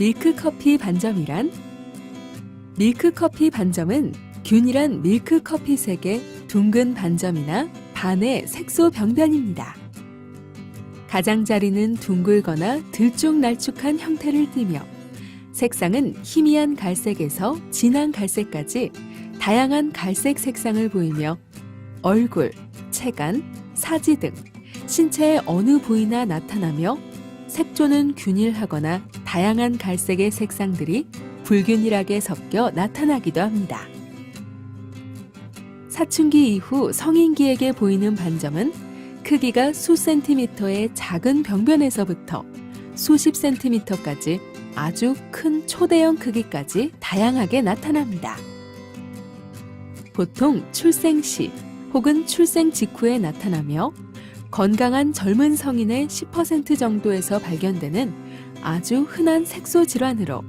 밀크커피 반점이란? 밀크커피 반점은 균일한 밀크커피 색의 둥근 반점이나 반의 색소 병변입니다. 가장자리는 둥글거나 들쭉날쭉한 형태를 띠며 색상은 희미한 갈색에서 진한 갈색까지 다양한 갈색 색상을 보이며 얼굴, 체간, 사지 등 신체의 어느 부위나 나타나며 색조는 균일하거나 다양한 갈색의 색상들이 불균일하게 섞여 나타나기도 합니다. 사춘기 이후 성인기에게 보이는 반점은 크기가 수 센티미터의 작은 병변에서부터 수십 센티미터까지 아주 큰 초대형 크기까지 다양하게 나타납니다. 보통 출생 시 혹은 출생 직후에 나타나며 건강한 젊은 성인의 10% 정도에서 발견되는 아주 흔한 색소 질환으로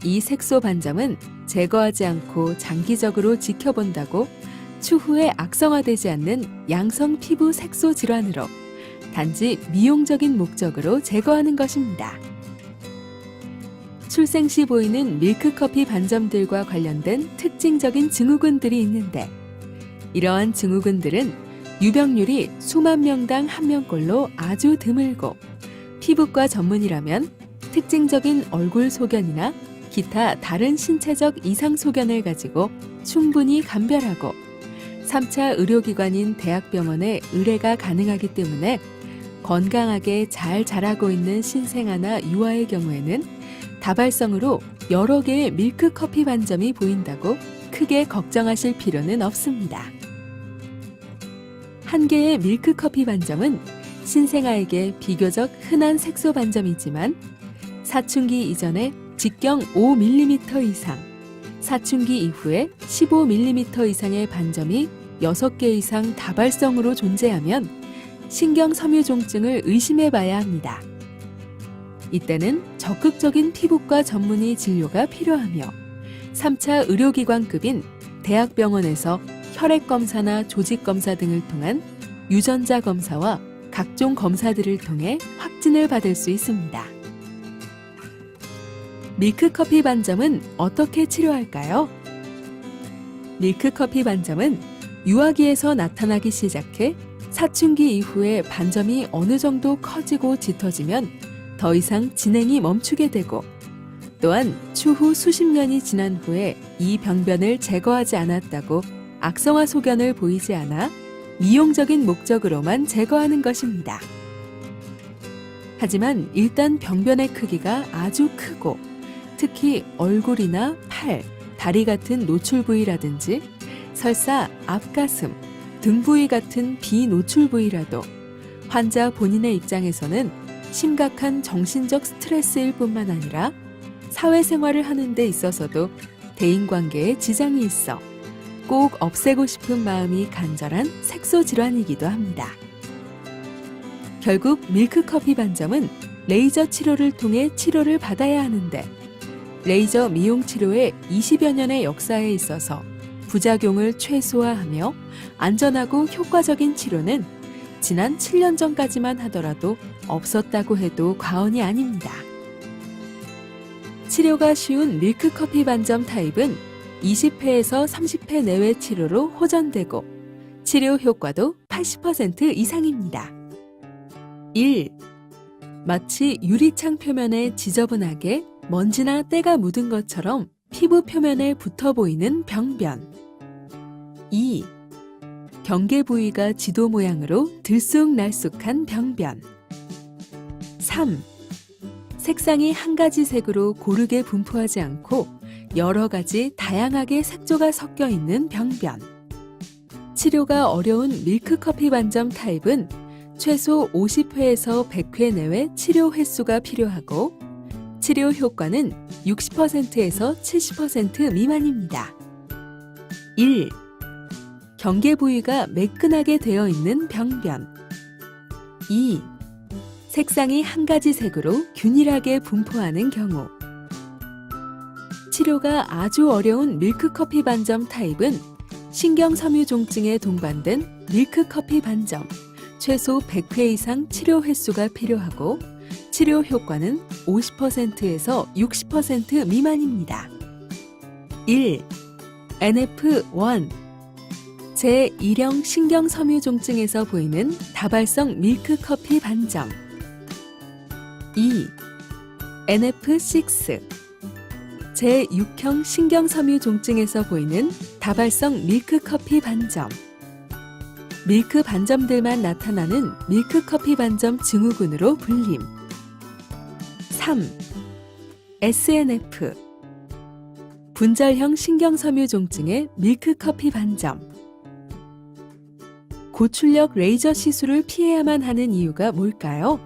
이 색소 반점은 제거하지 않고 장기적으로 지켜본다고 추후에 악성화되지 않는 양성 피부 색소 질환으로 단지 미용적인 목적으로 제거하는 것입니다. 출생 시 보이는 밀크커피 반점들과 관련된 특징적인 증후군들이 있는데 이러한 증후군들은 유병률이 수만 명당 한 명꼴로 아주 드물고 피부과 전문이라면 특징적인 얼굴 소견이나 기타 다른 신체적 이상 소견을 가지고 충분히 감별하고 3차 의료기관인 대학병원에 의뢰가 가능하기 때문에 건강하게 잘 자라고 있는 신생아나 유아의 경우에는 다발성으로 여러 개의 밀크커피 반점이 보인다고 크게 걱정하실 필요는 없습니다. 한 개의 밀크커피 반점은 신생아에게 비교적 흔한 색소 반점이지만 사춘기 이전에 직경 5mm 이상, 사춘기 이후에 15mm 이상의 반점이 6개 이상 다발성으로 존재하면 신경섬유종증을 의심해 봐야 합니다. 이때는 적극적인 피부과 전문의 진료가 필요하며 3차 의료기관급인 대학병원에서 혈액검사나 조직검사 등을 통한 유전자 검사와 각종 검사들을 통해 확진을 받을 수 있습니다. 밀크커피 반점은 어떻게 치료할까요? 밀크커피 반점은 유아기에서 나타나기 시작해 사춘기 이후에 반점이 어느 정도 커지고 짙어지면 더 이상 진행이 멈추게 되고 또한 추후 수십 년이 지난 후에 이 병변을 제거하지 않았다고 악성화 소견을 보이지 않아 미용적인 목적으로만 제거하는 것입니다. 하지만 일단 병변의 크기가 아주 크고 특히 얼굴이나 팔, 다리 같은 노출 부위라든지 설사 앞가슴, 등 부위 같은 비노출 부위라도 환자 본인의 입장에서는 심각한 정신적 스트레스일 뿐만 아니라 사회생활을 하는 데 있어서도 대인관계에 지장이 있어 꼭 없애고 싶은 마음이 간절한 색소 질환이기도 합니다. 결국 밀크커피 반점은 레이저 치료를 통해 치료를 받아야 하는데 레이저 미용 치료의 20여 년의 역사에 있어서 부작용을 최소화하며 안전하고 효과적인 치료는 지난 7년 전까지만 하더라도 없었다고 해도 과언이 아닙니다. 치료가 쉬운 밀크커피 반점 타입은 20회에서 30회 내외 치료로 호전되고 치료 효과도 80% 이상입니다. 1. 마치 유리창 표면에 지저분하게 먼지나 때가 묻은 것처럼 피부 표면에 붙어 보이는 병변. 2. 경계 부위가 지도 모양으로 들쑥날쑥한 병변. 3. 색상이 한 가지 색으로 고르게 분포하지 않고 여러 가지 다양하게 색조가 섞여 있는 병변. 치료가 어려운 밀크커피 반점 타입은 최소 50회에서 100회 내외 치료 횟수가 필요하고 치료 효과는 60%에서 70% 미만입니다. 1. 경계 부위가 매끈하게 되어 있는 병변. 2. 색상이 한 가지 색으로 균일하게 분포하는 경우. 치료가 아주 어려운 밀크커피 반점 타입은 신경섬유종증에 동반된 밀크커피 반점, 최소 100회 이상 치료 횟수가 필요하고 치료 효과는 50%에서 60% 미만입니다. 1. NF1 제1형 신경섬유종증에서 보이는 다발성 밀크커피 반점. 2. NF6 제6형 신경섬유종증에서 보이는 다발성 밀크커피 반점. 밀크 반점들만 나타나는 밀크커피 반점 증후군으로 불림. 3. SNF 분절형 신경섬유종증의 밀크커피 반점. 고출력 레이저 시술을 피해야만 하는 이유가 뭘까요?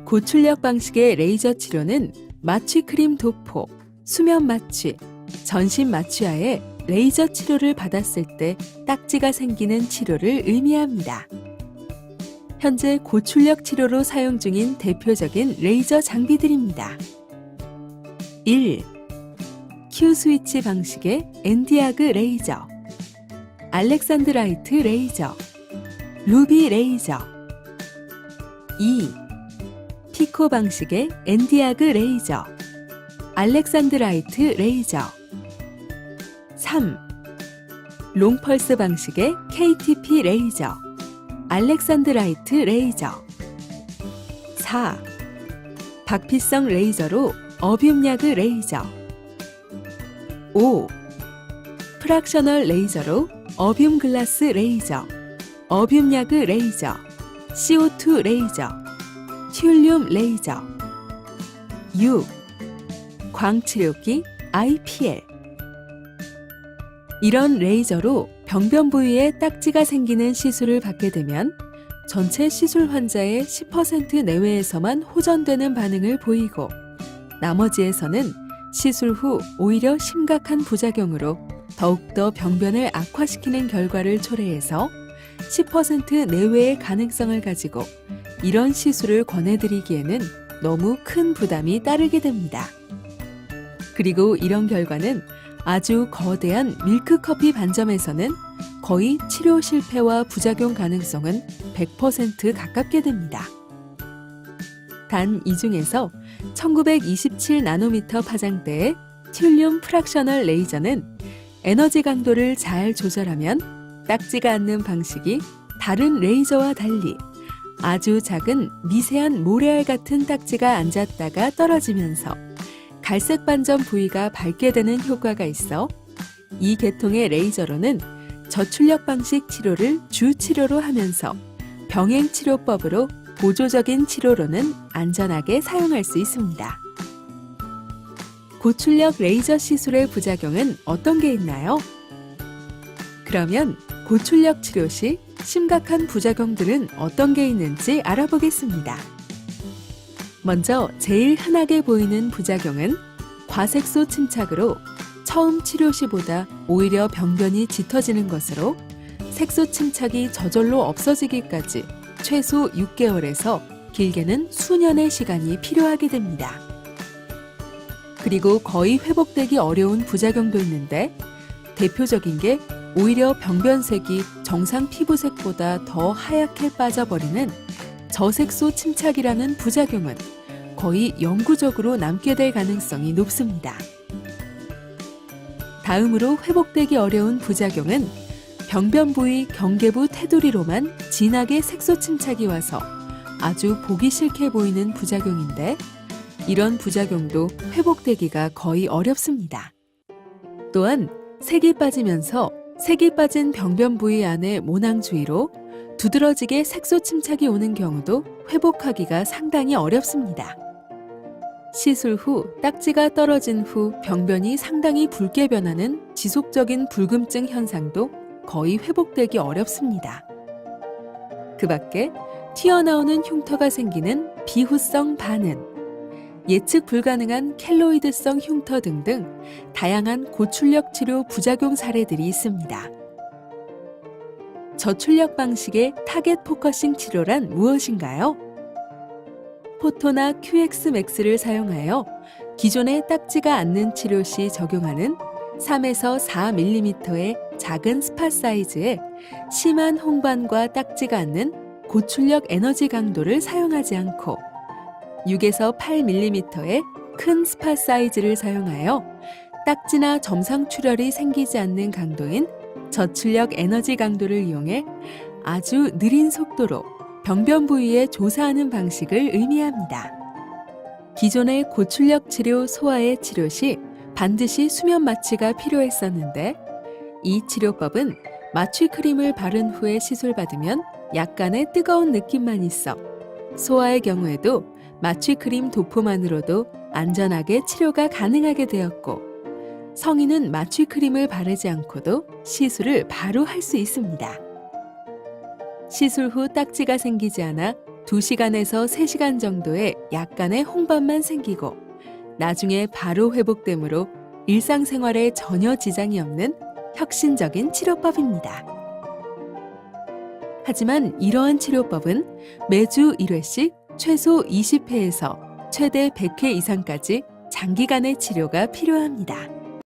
고출력 방식의 레이저 치료는 마취 크림 도포, 수면 마취, 전신 마취하에 레이저 치료를 받았을 때 딱지가 생기는 치료를 의미합니다. 현재 고출력 치료로 사용 중인 대표적인 레이저 장비들입니다. 1. Q-스위치 방식의 엔디아그 레이저, 알렉산드라이트 레이저, 루비 레이저. 2. 피코 방식의 엔디아그 레이저, 알렉산드라이트 레이저. 3. 롱펄스 방식의 KTP 레이저, 알렉산드라이트 레이저. 4. 박피성 레이저로 어뷸야그 레이저. 5. 프락셔널 레이저로 어뷸 글라스 레이저, 어뷸야그 레이저, CO2 레이저, 튤륨 레이저. 6. 광치료기 IPL 이런 레이저로 병변 부위에 딱지가 생기는 시술을 받게 되면 전체 시술 환자의 10% 내외에서만 호전되는 반응을 보이고 나머지에서는 시술 후 오히려 심각한 부작용으로 더욱더 병변을 악화시키는 결과를 초래해서 10% 내외의 가능성을 가지고 이런 시술을 권해드리기에는 너무 큰 부담이 따르게 됩니다. 그리고 이런 결과는 아주 거대한 밀크커피 반점에서는 거의 치료 실패와 부작용 가능성은 100% 가깝게 됩니다. 단 이 중에서 1927나노미터 파장대의 튤륨 프락셔널 레이저는 에너지 강도를 잘 조절하면 딱지가 않는 방식이 다른 레이저와 달리 아주 작은 미세한 모래알 같은 딱지가 앉았다가 떨어지면서 갈색 반점 부위가 밝게 되는 효과가 있어 이 계통의 레이저로는 저출력 방식 치료를 주 치료로 하면서 병행 치료법으로 보조적인 치료로는 안전하게 사용할 수 있습니다. 고출력 레이저 시술의 부작용은 어떤 게 있나요? 그러면 고출력 치료 시 심각한 부작용들은 어떤 게 있는지 알아보겠습니다. 먼저 제일 흔하게 보이는 부작용은 과색소 침착으로 처음 치료 시보다 오히려 병변이 짙어지는 것으로 색소 침착이 저절로 없어지기까지 최소 6개월에서 길게는 수년의 시간이 필요하게 됩니다. 그리고 거의 회복되기 어려운 부작용도 있는데 대표적인 게 오히려 병변색이 정상 피부색보다 더 하얗게 빠져버리는 저색소 침착이라는 부작용은 거의 영구적으로 남게 될 가능성이 높습니다. 다음으로 회복되기 어려운 부작용은 병변 부위 경계부 테두리로만 진하게 색소 침착이 와서 아주 보기 싫게 보이는 부작용인데 이런 부작용도 회복되기가 거의 어렵습니다. 또한 색이 빠지면서 색이 빠진 병변 부위 안의 모낭 주위로 두드러지게 색소 침착이 오는 경우도 회복하기가 상당히 어렵습니다. 시술 후 딱지가 떨어진 후 병변이 상당히 붉게 변하는 지속적인 붉음증 현상도 거의 회복되기 어렵습니다. 그 밖에 튀어나오는 흉터가 생기는 비후성 반응, 예측 불가능한 켈로이드성 흉터 등등 다양한 고출력 치료 부작용 사례들이 있습니다. 저출력 방식의 타겟 포커싱 치료란 무엇인가요? 포토나 QX-MAX를 사용하여 기존의 딱지가 않는 치료 시 적용하는 3에서 4mm의 작은 스팟 사이즈에 심한 홍반과 딱지가 않는 고출력 에너지 강도를 사용하지 않고 6에서 8mm의 큰 스팟 사이즈를 사용하여 딱지나 점상 출혈이 생기지 않는 강도인 저출력 에너지 강도를 이용해 아주 느린 속도로 병변 부위에 조사하는 방식을 의미합니다. 기존의 고출력 치료 소아의 치료 시 반드시 수면 마취가 필요했었는데 이 치료법은 마취 크림을 바른 후에 시술받으면 약간의 뜨거운 느낌만 있어 소아의 경우에도 마취 크림 도포만으로도 안전하게 치료가 가능하게 되었고 성인은 마취 크림을 바르지 않고도 시술을 바로 할 수 있습니다. 시술 후 딱지가 생기지 않아 2시간에서 3시간 정도의 약간의 홍반만 생기고 나중에 바로 회복되므로 일상생활에 전혀 지장이 없는 혁신적인 치료법입니다. 하지만 이러한 치료법은 매주 1회씩 최소 20회에서 최대 100회 이상까지 장기간의 치료가 필요합니다.